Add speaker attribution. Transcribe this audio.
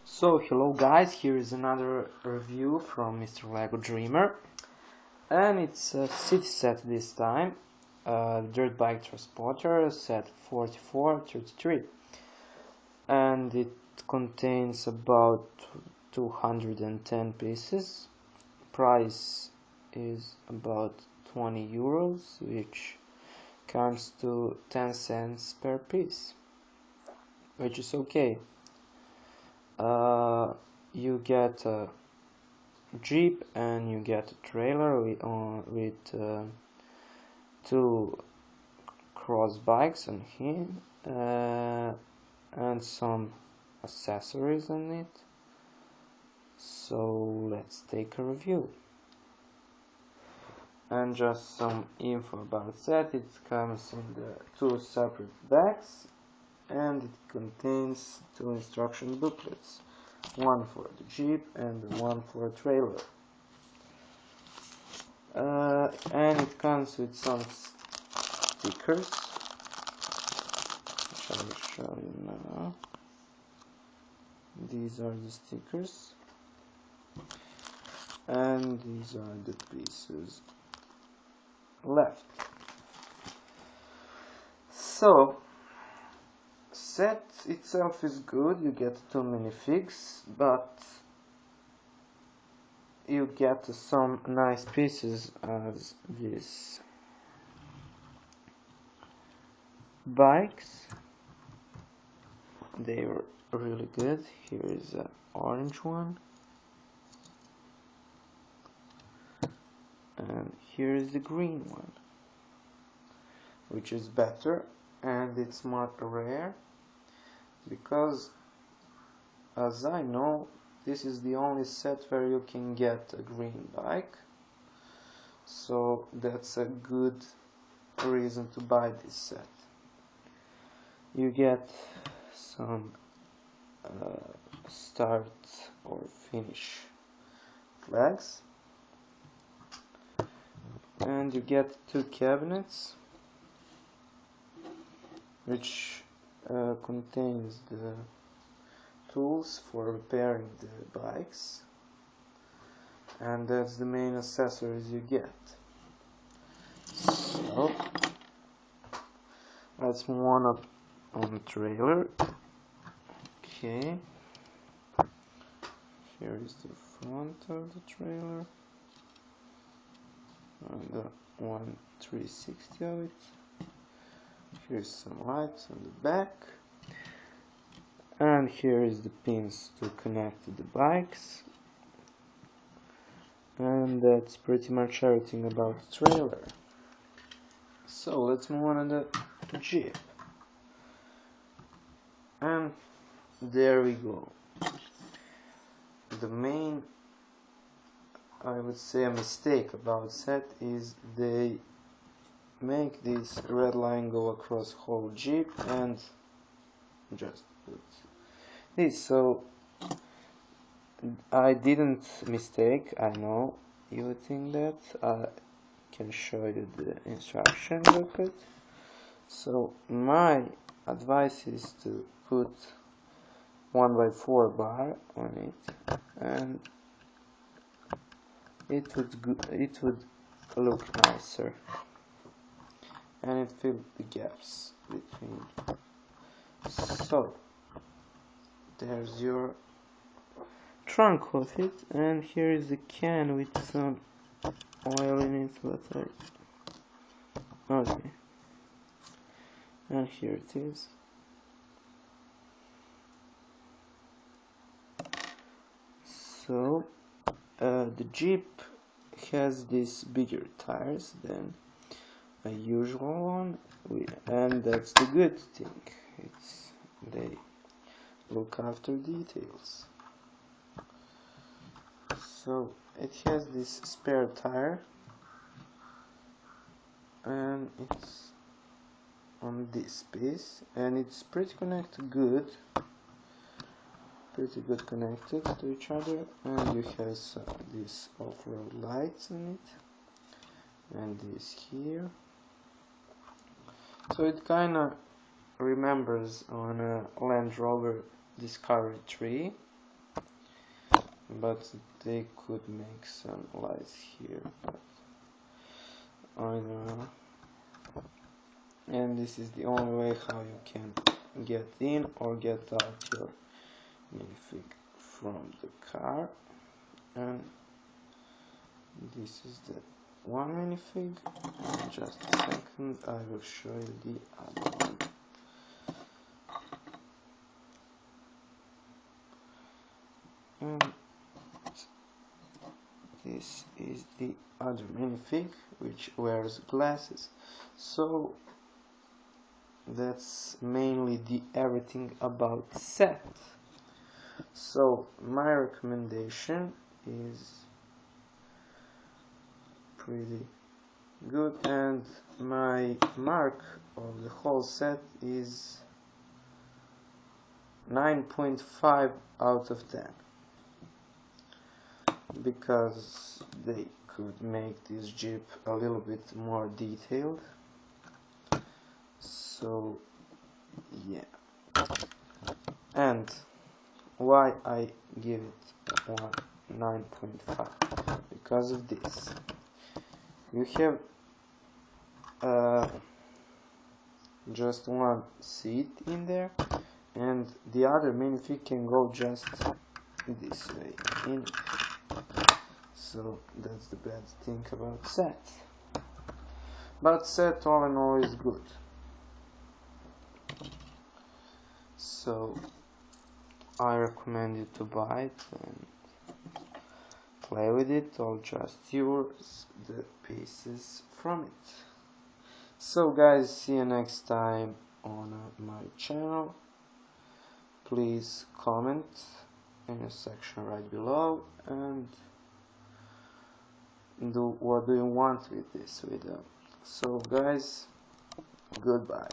Speaker 1: So hello guys, here is another review from Mr. Lego Dreamer, and it's a city set this time, dirt bike transporter set 4433, and it contains about 210 pieces. Price is about 20 euros, which comes to 10 cents per piece, which is okay. You get a Jeep and you get a trailer with two cross bikes on him and some accessories on it. So let's take a review. And just some info about that. It comes in the two separate bags and it contains two instruction booklets, one for the Jeep and one for a trailer. And it comes with some stickers, which I will show you now. These are the stickers, and these are the pieces left. So, set itself is good. You get two minifigs, but you get some nice pieces as these bikes. They were really good. Here is an orange one, and here is the green one, which is better, and it's more rare because, as I know, this is the only set where you can get a green bike, so that's a good reason to buy this set. You get some start or finish flags, and you get two cabinets which contains the tools for repairing the bikes, and that's the main accessories you get. So let's move on the trailer. Okay, here is the front of the trailer and the 360 of it. Here's some lights on the back, and here is the pins to connect to the bikes, and that's pretty much everything about the trailer. So let's move on to the Jeep, and there we go. The main, I would say, a mistake about set is they make this red line go across whole Jeep and just put this. So I didn't mistake. I know you would think that. I can show you the instruction booklet. So my advice is to put 1x4 bar on it, and it would look nicer, and it filled the gaps between. So there's your trunk of it, and here is a can with some oil in it, but okay, and here it is. So the Jeep has these bigger tires than a usual one, and that's the good thing. They look after details. So it has this spare tire, and it's on this piece, and it's pretty good connected to each other, and you have these off-road lights in it, and this here. So it kinda remembers on a Land Rover Discovery 3, but they could make some lights here, but I don't know. And this is the only way how you can get in or get out your minifig from the car. And this is the one minifig. In just a second I will show you the other one. And this is the other minifig, which wears glasses. So that's mainly the everything about set. So my recommendation is pretty good, and my mark of the whole set is 9.5 out of 10, because they could make this Jeep a little bit more detailed. So yeah. And why I give it 9.5? Because of this. You have just one seat in there, and the other minifig can go just this way in. So that's the bad thing about set. But set all in all is good. So I recommend you to buy it and play with it, or just use the pieces from it. So guys, see you next time on my channel. Please comment in the section right below, and what do you want with this video. So guys, goodbye.